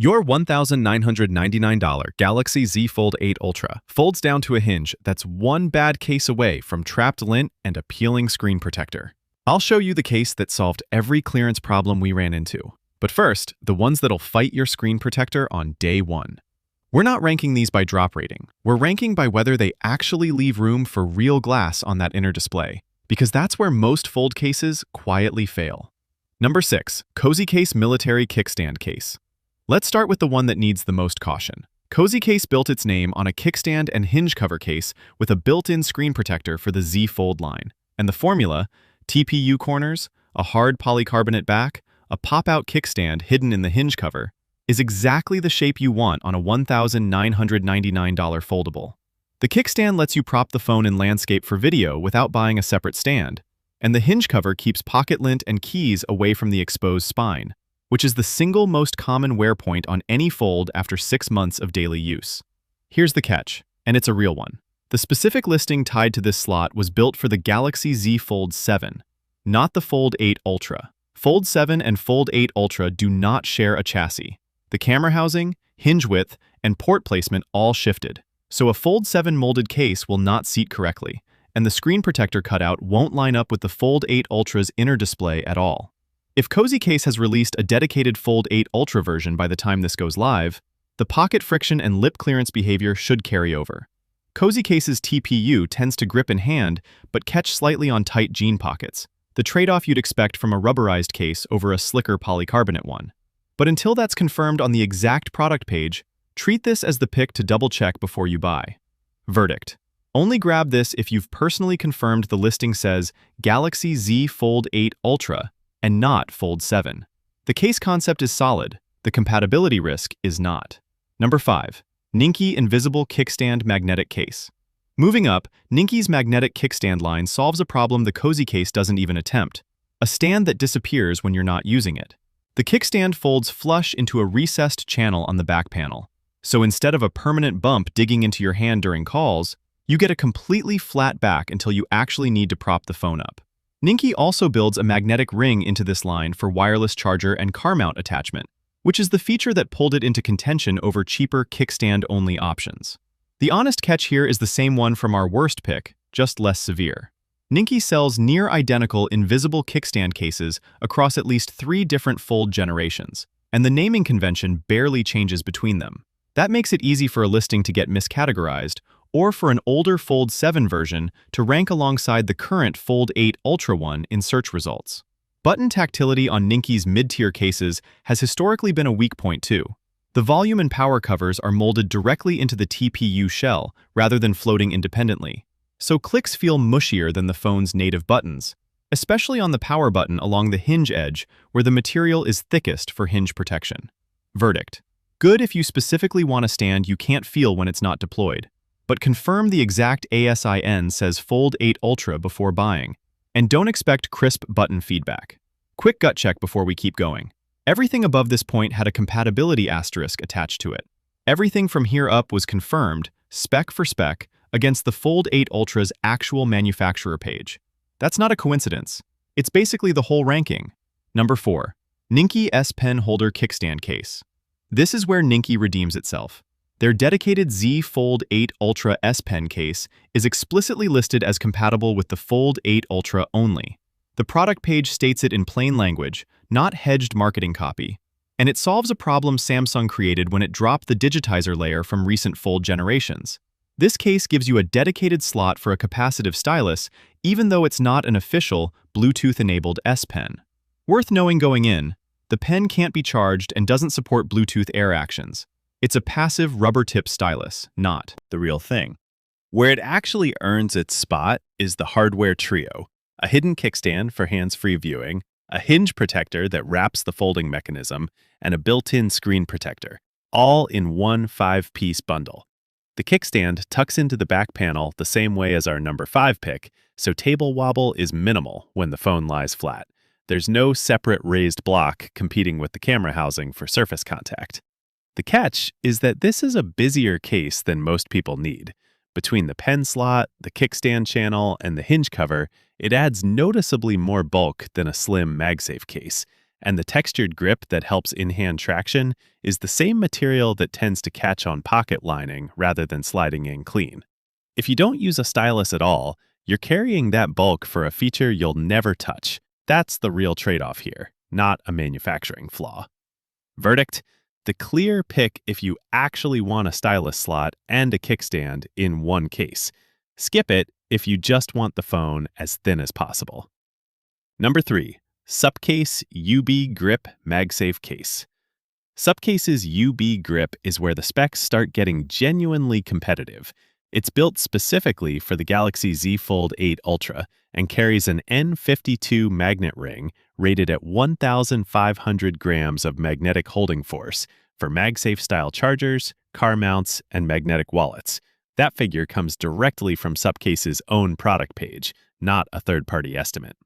Your $1,999 Galaxy Z Fold 8 Ultra folds down to a hinge that's one bad case away from trapped lint and a peeling screen protector. I'll show you the case that solved every clearance problem we ran into. But first, the ones that'll fight your screen protector on day one. We're not ranking these by drop rating. We're ranking by whether they actually leave room for real glass on that inner display, because that's where most fold cases quietly fail. Number 6. Cozycase Military Kickstand Case. Let's start with the one that needs the most caution. Cozycase built its name on a kickstand and hinge cover case with a built-in screen protector for the Z Fold line. And the formula, TPU corners, a hard polycarbonate back, a pop-out kickstand hidden in the hinge cover, is exactly the shape you want on a $1,999 foldable. The kickstand lets you prop the phone in landscape for video without buying a separate stand, and the hinge cover keeps pocket lint and keys away from the exposed spine, which is the single most common wear point on any fold after 6 months of daily use. Here's the catch, and it's a real one. The specific listing tied to this slot was built for the Galaxy Z Fold 7, not the Fold 8 Ultra. Fold 7 and Fold 8 Ultra do not share a chassis. The camera housing, hinge width, and port placement all shifted, so a Fold 7 molded case will not seat correctly, and the screen protector cutout won't line up with the Fold 8 Ultra's inner display at all. If Cozycase has released a dedicated Fold 8 Ultra version by the time this goes live, the pocket friction and lip clearance behavior should carry over. Cozycase's TPU tends to grip in hand but catch slightly on tight jean pockets, the trade-off you'd expect from a rubberized case over a slicker polycarbonate one. But until that's confirmed on the exact product page, treat this as the pick to double-check before you buy. Verdict: only grab this if you've personally confirmed the listing says Galaxy Z Fold 8 Ultra and not Fold 7. The case concept is solid, the compatibility risk is not. Number 5. NINKI Invisible Kickstand Magnetic Case. Moving up, NINKI's magnetic kickstand line solves a problem the Cozycase doesn't even attempt, a stand that disappears when you're not using it. The kickstand folds flush into a recessed channel on the back panel, so instead of a permanent bump digging into your hand during calls, you get a completely flat back until you actually need to prop the phone up. NINKI also builds a magnetic ring into this line for wireless charger and car mount attachment, which is the feature that pulled it into contention over cheaper kickstand-only options. The honest catch here is the same one from our worst pick, just less severe. NINKI sells near-identical invisible kickstand cases across at least 3 different fold generations, and the naming convention barely changes between them. That makes it easy for a listing to get miscategorized, or for an older Fold 7 version to rank alongside the current Fold 8 Ultra one in search results. Button tactility on NINKI's mid-tier cases has historically been a weak point too. The volume and power covers are molded directly into the TPU shell rather than floating independently, so clicks feel mushier than the phone's native buttons, especially on the power button along the hinge edge where the material is thickest for hinge protection. Verdict: good if you specifically want a stand you can't feel when it's not deployed, but confirm the exact ASIN says Fold 8 Ultra before buying, and don't expect crisp button feedback. Quick gut check before we keep going. Everything above this point had a compatibility asterisk attached to it. Everything from here up was confirmed, spec for spec, against the Fold 8 Ultra's actual manufacturer page. That's not a coincidence. It's basically the whole ranking. Number 4. NINKI S Pen Holder Kickstand Case. This is where NINKI redeems itself. Their dedicated Z Fold 8 Ultra S Pen case is explicitly listed as compatible with the Fold 8 Ultra only. The product page states it in plain language, not hedged marketing copy, and it solves a problem Samsung created when it dropped the digitizer layer from recent Fold generations. This case gives you a dedicated slot for a capacitive stylus, even though it's not an official Bluetooth-enabled S Pen. Worth knowing going in, the pen can't be charged and doesn't support Bluetooth Air actions. It's a passive rubber-tip stylus, not the real thing. Where it actually earns its spot is the hardware trio: a hidden kickstand for hands-free viewing, a hinge protector that wraps the folding mechanism, and a built-in screen protector, all in one 5-piece bundle. The kickstand tucks into the back panel the same way as our number 5 pick, so table wobble is minimal when the phone lies flat. There's no separate raised block competing with the camera housing for surface contact. The catch is that this is a busier case than most people need. Between the pen slot, the kickstand channel, and the hinge cover, it adds noticeably more bulk than a slim MagSafe case, and the textured grip that helps in-hand traction is the same material that tends to catch on pocket lining rather than sliding in clean. If you don't use a stylus at all, you're carrying that bulk for a feature you'll never touch. That's the real trade-off here, not a manufacturing flaw. Verdict: the clear pick if you actually want a stylus slot and a kickstand in one case. Skip it if you just want the phone as thin as possible. Number 3. SUPCASE UB Grip MagSafe Case. SUPCASE's UB Grip is where the specs start getting genuinely competitive. It's built specifically for the Galaxy Z Fold 8 Ultra and carries an N52 magnet ring rated at 1,500 grams of magnetic holding force for MagSafe-style chargers, car mounts, and magnetic wallets. That figure comes directly from SUPCASE's own product page, not a third-party estimate.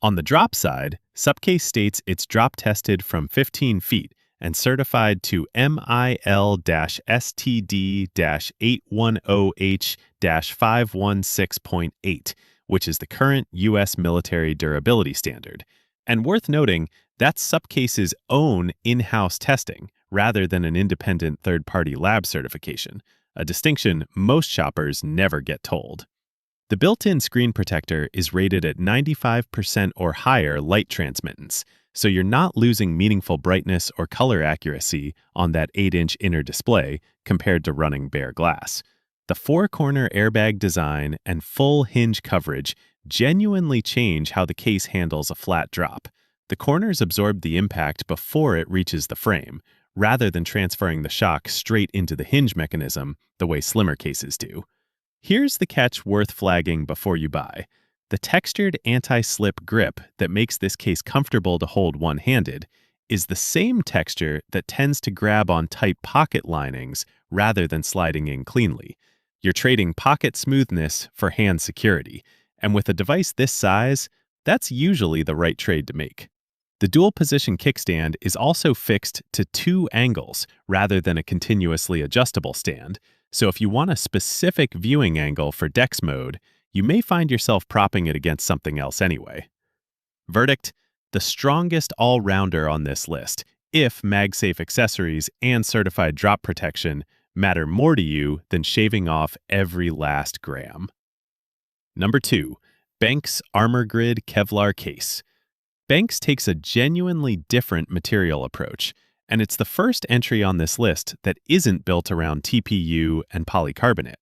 On the drop side, SUPCASE states it's drop-tested from 15 feet and certified to MIL-STD-810H-516.8, which is the current U.S. military durability standard. And worth noting, that's SUPCASE's own in-house testing, rather than an independent third-party lab certification, a distinction most shoppers never get told. The built-in screen protector is rated at 95% or higher light transmittance, so you're not losing meaningful brightness or color accuracy on that 8-inch inner display compared to running bare glass. The 4-corner airbag design and full hinge coverage genuinely change how the case handles a flat drop. The corners absorb the impact before it reaches the frame, rather than transferring the shock straight into the hinge mechanism the way slimmer cases do. Here's the catch worth flagging before you buy. The textured anti-slip grip that makes this case comfortable to hold one-handed is the same texture that tends to grab on tight pocket linings rather than sliding in cleanly. You're trading pocket smoothness for hand security, and with a device this size, that's usually the right trade to make. The dual-position kickstand is also fixed to 2 angles rather than a continuously adjustable stand, so if you want a specific viewing angle for DeX mode, you may find yourself propping it against something else anyway. Verdict: the strongest all-rounder on this list, if MagSafe accessories and certified drop protection matter more to you than shaving off every last gram. Number 2. BENKS ArmorGrid Kevlar Case. BENKS takes a genuinely different material approach, and it's the first entry on this list that isn't built around TPU and polycarbonate.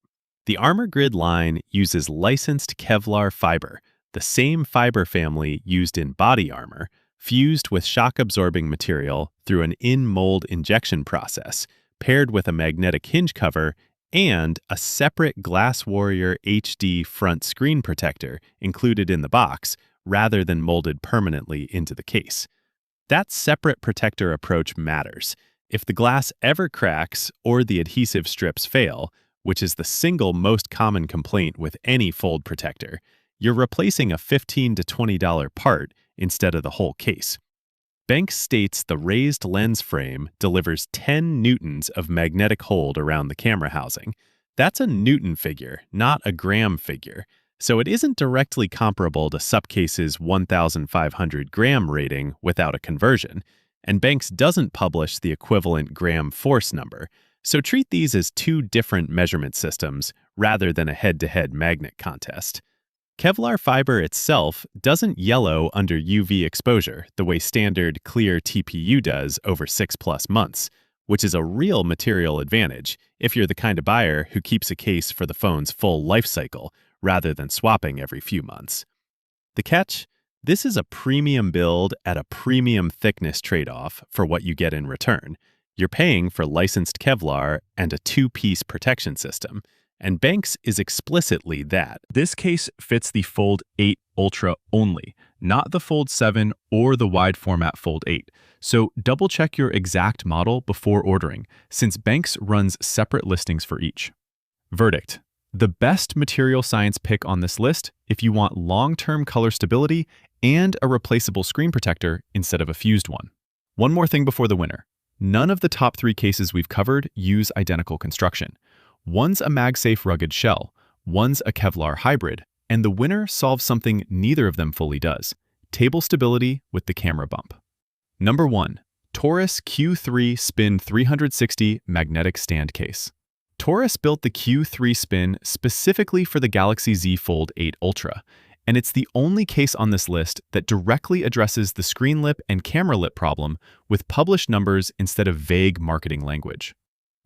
The ArmorGrid line uses licensed Kevlar fiber, the same fiber family used in body armor, fused with shock-absorbing material through an in-mold injection process, paired with a magnetic hinge cover and a separate Glass Warrior HD front screen protector included in the box, rather than molded permanently into the case. That separate protector approach matters. If the glass ever cracks or the adhesive strips fail, which is the single most common complaint with any fold protector, you're replacing a $15 to $20 part instead of the whole case. BENKS states the raised lens frame delivers 10 newtons of magnetic hold around the camera housing. That's a newton figure, not a gram figure, so it isn't directly comparable to SUPCASE's 1,500 gram rating without a conversion, and BENKS doesn't publish the equivalent gram force number, so treat these as 2 different measurement systems rather than a head-to-head magnet contest. Kevlar fiber itself doesn't yellow under UV exposure the way standard clear TPU does over 6+ months, which is a real material advantage if you're the kind of buyer who keeps a case for the phone's full life cycle rather than swapping every few months. The catch? This is a premium build at a premium thickness trade-off for what you get in return. You're paying for licensed Kevlar and a 2-piece protection system, and BENKS is explicitly that. This case fits the Fold 8 Ultra only, not the Fold 7 or the wide format Fold 8. So double-check your exact model before ordering, since BENKS runs separate listings for each. Verdict: the best material science pick on this list if you want long-term color stability and a replaceable screen protector instead of a fused one. One more thing before the winner. None of the top 3 cases we've covered use identical construction. One's a MagSafe rugged shell, one's a Kevlar hybrid, and the winner solves something neither of them fully does: table stability with the camera bump. Number 1. TORRAS Q3 Spin 360 Magnetic Stand Case. TORRAS built the Q3 Spin specifically for the Galaxy Z Fold 8 Ultra, and it's the only case on this list that directly addresses the screen lip and camera lip problem with published numbers instead of vague marketing language.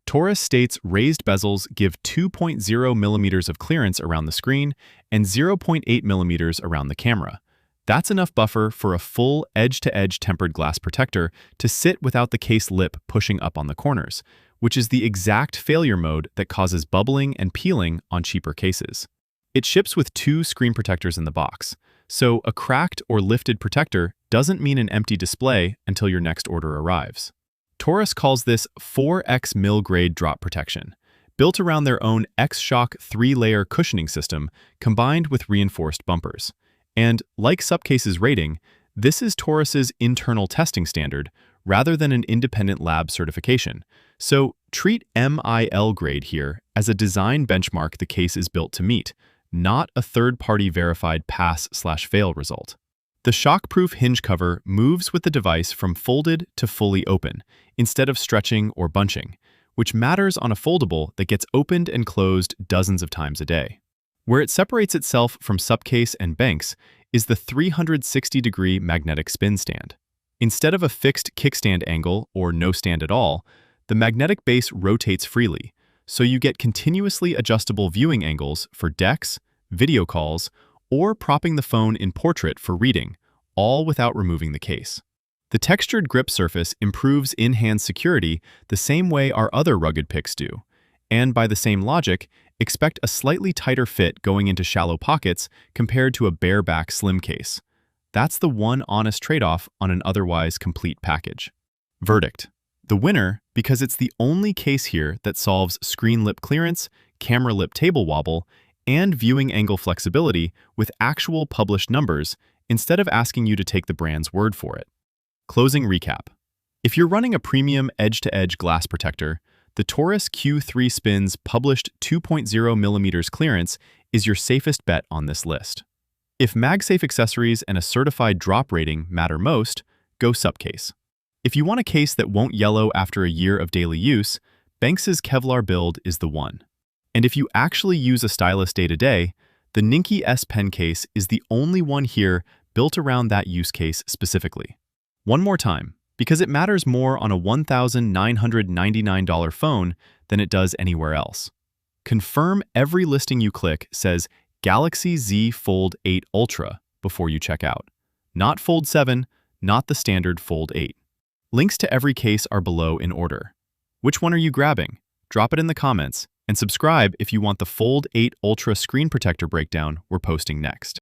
TORRAS states raised bezels give 2.0 millimeters of clearance around the screen and 0.8 millimeters around the camera. That's enough buffer for a full edge-to-edge tempered glass protector to sit without the case lip pushing up on the corners, which is the exact failure mode that causes bubbling and peeling on cheaper cases. It ships with 2 screen protectors in the box, so a cracked or lifted protector doesn't mean an empty display until your next order arrives. TORRAS calls this 4X mil-grade drop protection, built around their own X-Shock 3-layer cushioning system combined with reinforced bumpers. And, like SUPCASE's rating, this is TORRAS's internal testing standard rather than an independent lab certification. So treat MIL grade here as a design benchmark the case is built to meet, not a third-party verified pass/fail result. The shock-proof hinge cover moves with the device from folded to fully open, instead of stretching or bunching, which matters on a foldable that gets opened and closed dozens of times a day. Where it separates itself from SUPCASE and BENKS is the 360-degree magnetic spin stand. Instead of a fixed kickstand angle or no stand at all, the magnetic base rotates freely, so you get continuously adjustable viewing angles for decks, video calls, or propping the phone in portrait for reading, all without removing the case. The textured grip surface improves in-hand security the same way our other rugged picks do, and by the same logic, expect a slightly tighter fit going into shallow pockets compared to a bareback slim case. That's the one honest trade-off on an otherwise complete package. Verdict: the winner because it's the only case here that solves screen lip clearance, camera lip table wobble, and viewing angle flexibility with actual published numbers instead of asking you to take the brand's word for it. Closing recap. If you're running a premium edge-to-edge glass protector, the TORRAS Q3 Spin's published 2.0 millimeters clearance is your safest bet on this list. If MagSafe accessories and a certified drop rating matter most, go SUPCASE. If you want a case that won't yellow after a year of daily use, BENKS's Kevlar build is the one. And if you actually use a stylus day-to-day, the NINKI S Pen case is the only one here built around that use case specifically. One more time, because it matters more on a $1,999 phone than it does anywhere else. Confirm every listing you click says Galaxy Z Fold 8 Ultra before you check out. Not Fold 7, not the standard Fold 8. Links to every case are below in order. Which one are you grabbing? Drop it in the comments, and subscribe if you want the Fold 8 Ultra screen protector breakdown we're posting next.